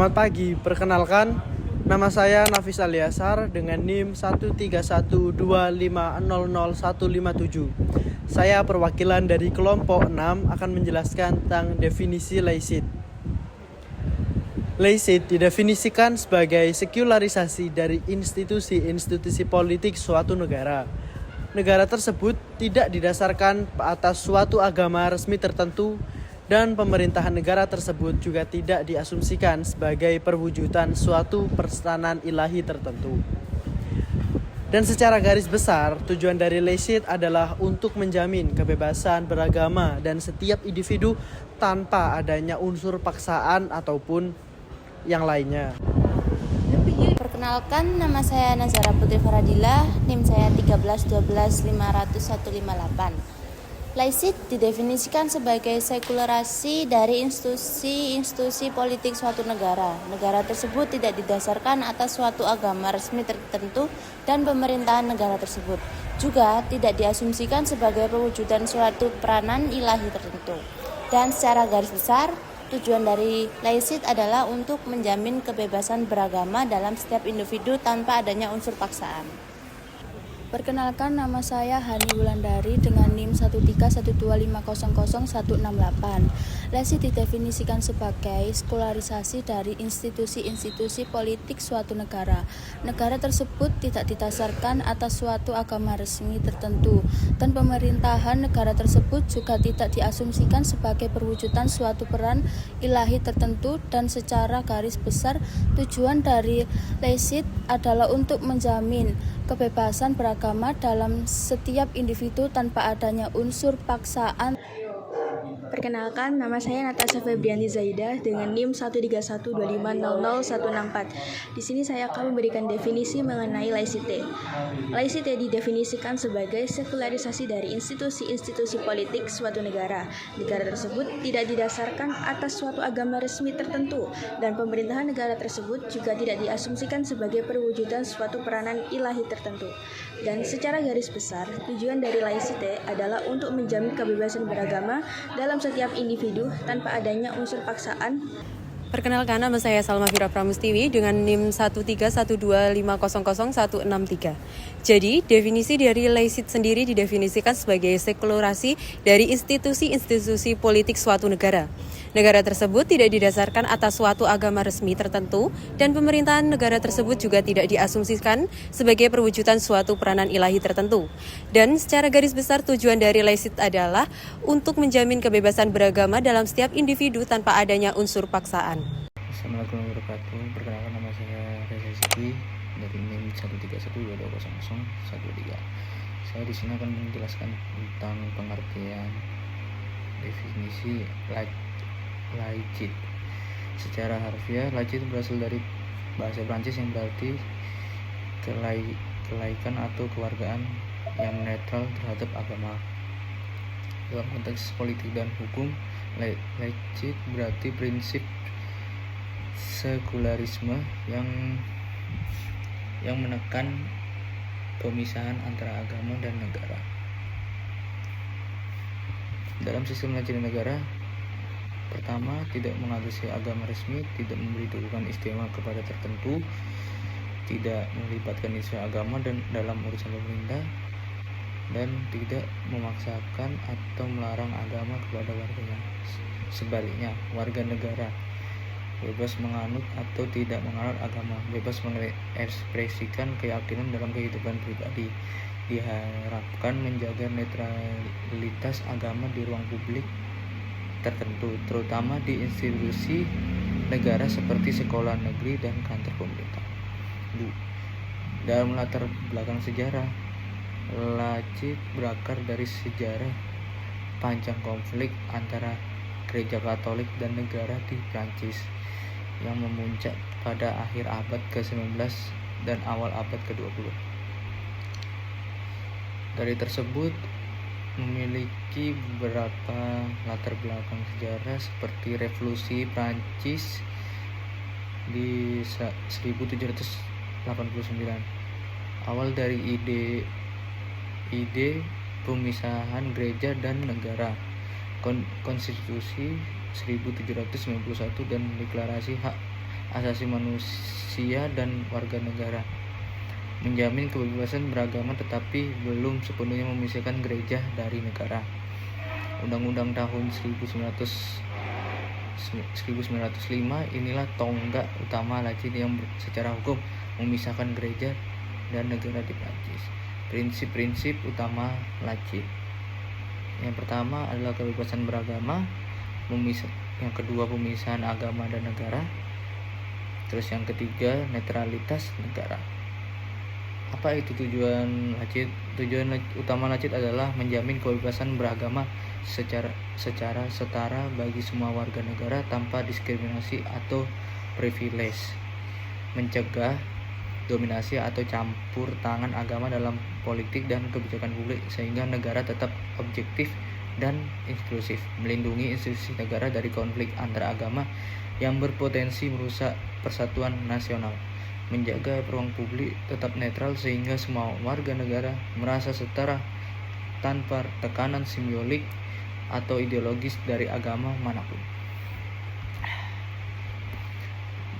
Selamat pagi, perkenalkan nama saya Nafis Aliasar dengan NIM 13125000157. Saya perwakilan dari kelompok 6 akan menjelaskan tentang definisi laicit. Laicit didefinisikan sebagai sekularisasi dari institusi-institusi politik suatu negara. Negara tersebut tidak didasarkan atas suatu agama resmi tertentu dan pemerintahan negara tersebut juga tidak diasumsikan sebagai perwujudan suatu peranan ilahi tertentu. Dan secara garis besar, tujuan dari laicit adalah untuk menjamin kebebasan beragama dan setiap individu tanpa adanya unsur paksaan ataupun yang lainnya. Perkenalkan, nama saya Nazara Putri Faradila, NIM saya 13125000158. Laicit didefinisikan sebagai sekularasi dari institusi-institusi politik suatu negara. Negara tersebut tidak didasarkan atas suatu agama resmi tertentu dan pemerintahan negara tersebut juga tidak diasumsikan sebagai perwujudan suatu peranan ilahi tertentu. Dan secara garis besar, tujuan dari laicit adalah untuk menjamin kebebasan beragama dalam setiap individu tanpa adanya unsur paksaan. Perkenalkan, nama saya Hani Wulandari dengan NIM 13125000168. Laicit didefinisikan sebagai sekularisasi dari institusi-institusi politik suatu negara. Negara tersebut tidak didasarkan atas suatu agama resmi tertentu, dan pemerintahan negara tersebut juga tidak diasumsikan sebagai perwujudan suatu peran ilahi tertentu. Dan secara garis besar, tujuan dari laicit adalah untuk menjamin kebebasan beragama dalam setiap individu tanpa adanya unsur paksaan. Perkenalkan, nama saya Natasha Febrianti Zaidah dengan NIM 13125000164. Di sini saya akan memberikan definisi mengenai laicite. Laicite didefinisikan sebagai sekularisasi dari institusi-institusi politik suatu negara. Negara tersebut tidak didasarkan atas suatu agama resmi tertentu, dan pemerintahan negara tersebut juga tidak diasumsikan sebagai perwujudan suatu peranan ilahi tertentu. Dan secara garis besar, tujuan dari laicite adalah untuk menjamin kebebasan beragama dalam setiap individu tanpa adanya unsur paksaan. Perkenalkan, nama saya Salma Fira Pramustiwi dengan NIM 13125000163. Jadi, definisi dari laicit sendiri didefinisikan sebagai sekularisasi dari institusi-institusi politik suatu negara. Negara tersebut tidak didasarkan atas suatu agama resmi tertentu dan pemerintahan negara tersebut juga tidak diasumsikan sebagai perwujudan suatu peranan ilahi tertentu. Dan secara garis besar, tujuan dari laicit adalah untuk menjamin kebebasan beragama dalam setiap individu tanpa adanya unsur paksaan. Assalamualaikum warahmatullahi wabarakatuh. Perkenalkan, nama saya Reza Zikri dari NIM 131220113. Saya di sini akan menjelaskan tentang pengertian definisi laicit. Secara harfiah, laicit berasal dari bahasa Prancis yang berarti kelaikan atau kewargaan yang netral terhadap agama. Dalam konteks politik dan hukum, laicit berarti prinsip sekularisme yang menekan pemisahan antara agama dan negara. Dalam sistem laicit negara, pertama, tidak mengadopsi agama resmi, tidak memberi dukungan istimewa kepada tertentu, tidak melibatkan isu agama dan dalam urusan pemerintah, dan tidak memaksakan atau melarang agama kepada warganya. Sebaliknya, warga negara bebas menganut atau tidak menganut agama, bebas mengekspresikan keyakinan dalam kehidupan pribadi, diharapkan menjaga netralitas agama di ruang publik tertentu, terutama di institusi negara seperti sekolah negeri dan kantor pemerintah. Dalam latar belakang sejarah, laicit berakar dari sejarah panjang konflik antara Gereja Katolik dan negara di Prancis yang memuncak pada akhir abad ke-19 dan awal abad ke-20. Dari tersebut memiliki beberapa latar belakang sejarah seperti Revolusi Prancis di 1789. Awal dari ide pemisahan gereja dan negara, Konstitusi 1791 dan Deklarasi Hak asasi manusia dan warga negara. Menjamin kebebasan beragama tetapi belum sepenuhnya memisahkan gereja dari negara. Undang-Undang tahun 1905 inilah tonggak utama Lacit yang secara hukum memisahkan gereja dan negara di Prancis. Prinsip-prinsip utama Lacit. Yang pertama adalah kebebasan beragama, yang kedua pemisahan agama dan negara, terus yang ketiga netralitas negara. Apa itu tujuan Lacit? Tujuan utama Lacit adalah menjamin kebebasan beragama secara setara bagi semua warga negara tanpa diskriminasi atau privilege, mencegah dominasi atau campur tangan agama dalam politik dan kebijakan publik sehingga negara tetap objektif dan inklusif, melindungi institusi negara dari konflik antara agama yang berpotensi merusak persatuan nasional, menjaga ruang publik tetap netral sehingga semua warga negara merasa setara tanpa tekanan simbolik atau ideologis dari agama manapun.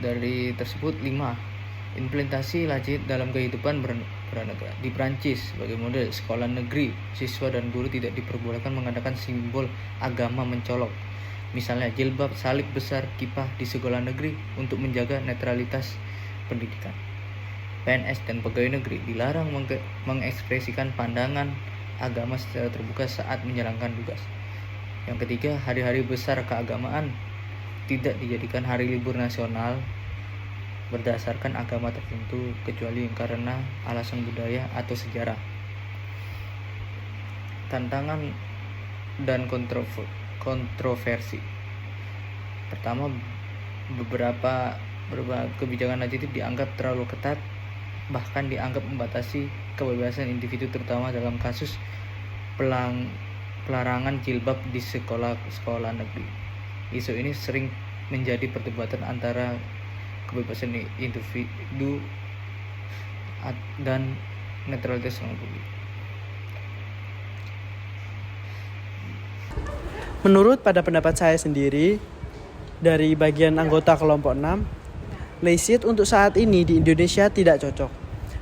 Dari tersebut 5. Implementasi Lacit dalam kehidupan bernegara. Di Prancis, sebagai model sekolah negeri, siswa dan guru tidak diperbolehkan menggunakan simbol agama mencolok. Misalnya jilbab, salib besar, kippah di sekolah negeri untuk menjaga netralitas pendidikan. PNS dan pegawai negeri dilarang mengekspresikan pandangan agama secara terbuka saat menjalankan tugas. Yang ketiga, hari-hari besar keagamaan tidak dijadikan hari libur nasional berdasarkan agama tertentu kecuali karena alasan budaya atau sejarah. Tantangan dan kontroversi. Pertama, beberapa kebijakan Lacit dianggap terlalu ketat, bahkan dianggap membatasi kebebasan individu terutama dalam kasus pelarangan jilbab di sekolah negeri. Isu ini sering menjadi perdebatan antara kebebasan individu dan netralitas ruang publik. Menurut pada pendapat saya sendiri, dari bagian anggota kelompok 6, Lacit untuk saat ini di Indonesia tidak cocok.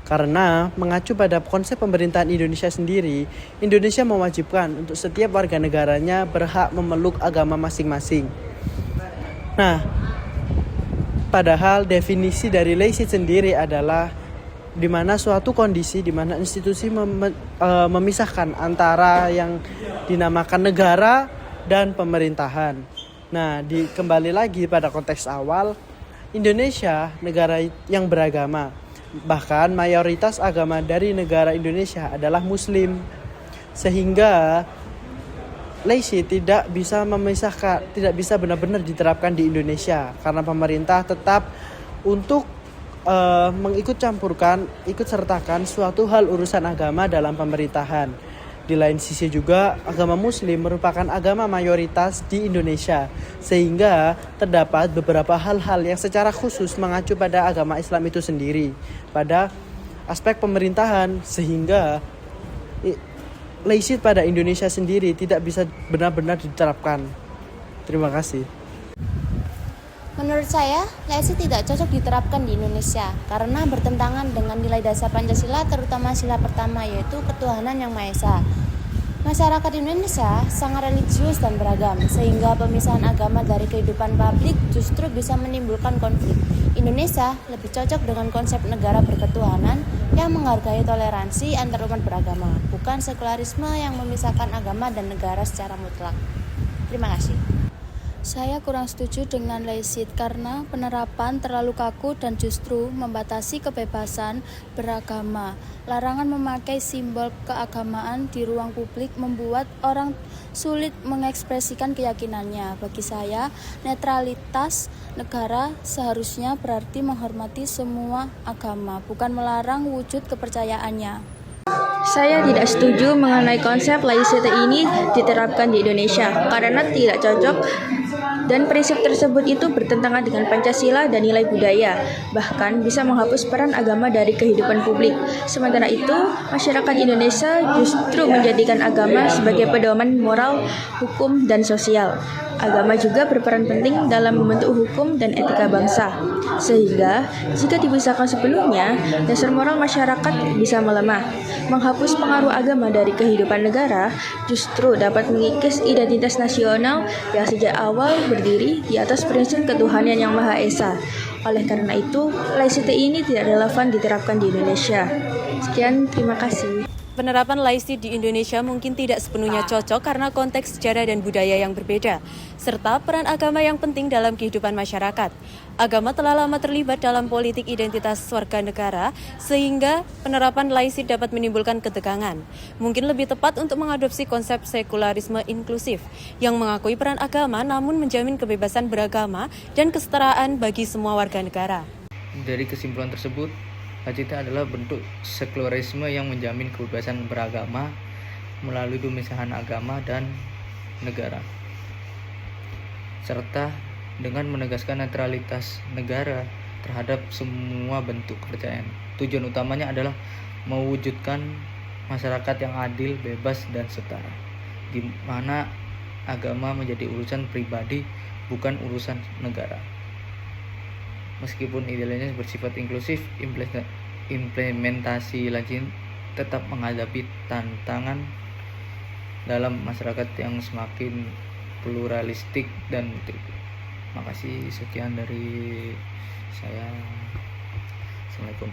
Karena mengacu pada konsep pemerintahan Indonesia sendiri, Indonesia mewajibkan untuk setiap warga negaranya berhak memeluk agama masing-masing. Nah, padahal definisi dari Lacit sendiri adalah di mana suatu kondisi di mana institusi memisahkan antara yang dinamakan negara dan pemerintahan. Nah, kembali lagi pada konteks awal, Indonesia negara yang beragama. Bahkan mayoritas agama dari negara Indonesia adalah Muslim. Sehingga Lacit tidak bisa memisahkan, tidak bisa benar-benar diterapkan di Indonesia karena pemerintah tetap untuk ikut sertakan suatu hal urusan agama dalam pemerintahan. Di lain sisi juga agama Muslim merupakan agama mayoritas di Indonesia sehingga terdapat beberapa hal-hal yang secara khusus mengacu pada agama Islam itu sendiri pada aspek pemerintahan sehingga Lacit pada Indonesia sendiri tidak bisa benar-benar diterapkan. Terima kasih. Menurut saya, Lacit tidak cocok diterapkan di Indonesia karena bertentangan dengan nilai dasar Pancasila, terutama sila pertama yaitu ketuhanan yang Maha Esa. Masyarakat Indonesia sangat religius dan beragam, sehingga pemisahan agama dari kehidupan publik justru bisa menimbulkan konflik. Indonesia lebih cocok dengan konsep negara berketuhanan yang menghargai toleransi antar umat beragama, bukan sekularisme yang memisahkan agama dan negara secara mutlak. Terima kasih. Saya kurang setuju dengan Lacit karena penerapan terlalu kaku dan justru membatasi kebebasan beragama. Larangan memakai simbol keagamaan di ruang publik membuat orang sulit mengekspresikan keyakinannya. Bagi saya, netralitas negara seharusnya berarti menghormati semua agama, bukan melarang wujud kepercayaannya. Saya tidak setuju mengenai konsep laicite ini diterapkan di Indonesia karena tidak cocok Dan prinsip tersebut itu bertentangan dengan Pancasila dan nilai budaya, bahkan bisa menghapus peran agama dari kehidupan publik. Sementara itu, masyarakat Indonesia justru menjadikan agama sebagai pedoman moral, hukum, dan sosial. Agama juga berperan penting dalam membentuk hukum dan etika bangsa. Sehingga, jika dipisahkan sepenuhnya, dasar moral masyarakat bisa melemah. Menghapus pengaruh agama dari kehidupan negara justru dapat mengikis identitas nasional yang sejak awal berdiri di atas prinsip ketuhanan yang Maha Esa. Oleh karena itu, laicite ini tidak relevan diterapkan di Indonesia. Sekian, terima kasih. Penerapan laicit di Indonesia mungkin tidak sepenuhnya cocok karena konteks sejarah dan budaya yang berbeda, serta peran agama yang penting dalam kehidupan masyarakat. Agama telah lama terlibat dalam politik identitas warga negara, sehingga penerapan laicit dapat menimbulkan ketegangan. Mungkin lebih tepat untuk mengadopsi konsep sekularisme inklusif, yang mengakui peran agama namun menjamin kebebasan beragama dan kesetaraan bagi semua warga negara. Dari kesimpulan tersebut, laicite adalah bentuk sekularisme yang menjamin kebebasan beragama melalui pemisahan agama dan negara, serta dengan menegaskan netralitas negara terhadap semua bentuk kepercayaan. Tujuan utamanya adalah mewujudkan masyarakat yang adil, bebas, dan setara, di mana agama menjadi urusan pribadi, bukan urusan negara. Meskipun idealnya bersifat inklusif, implementasi laicit tetap menghadapi tantangan dalam masyarakat yang semakin pluralistik dan terima kasih. Sekian dari saya. Assalamualaikum.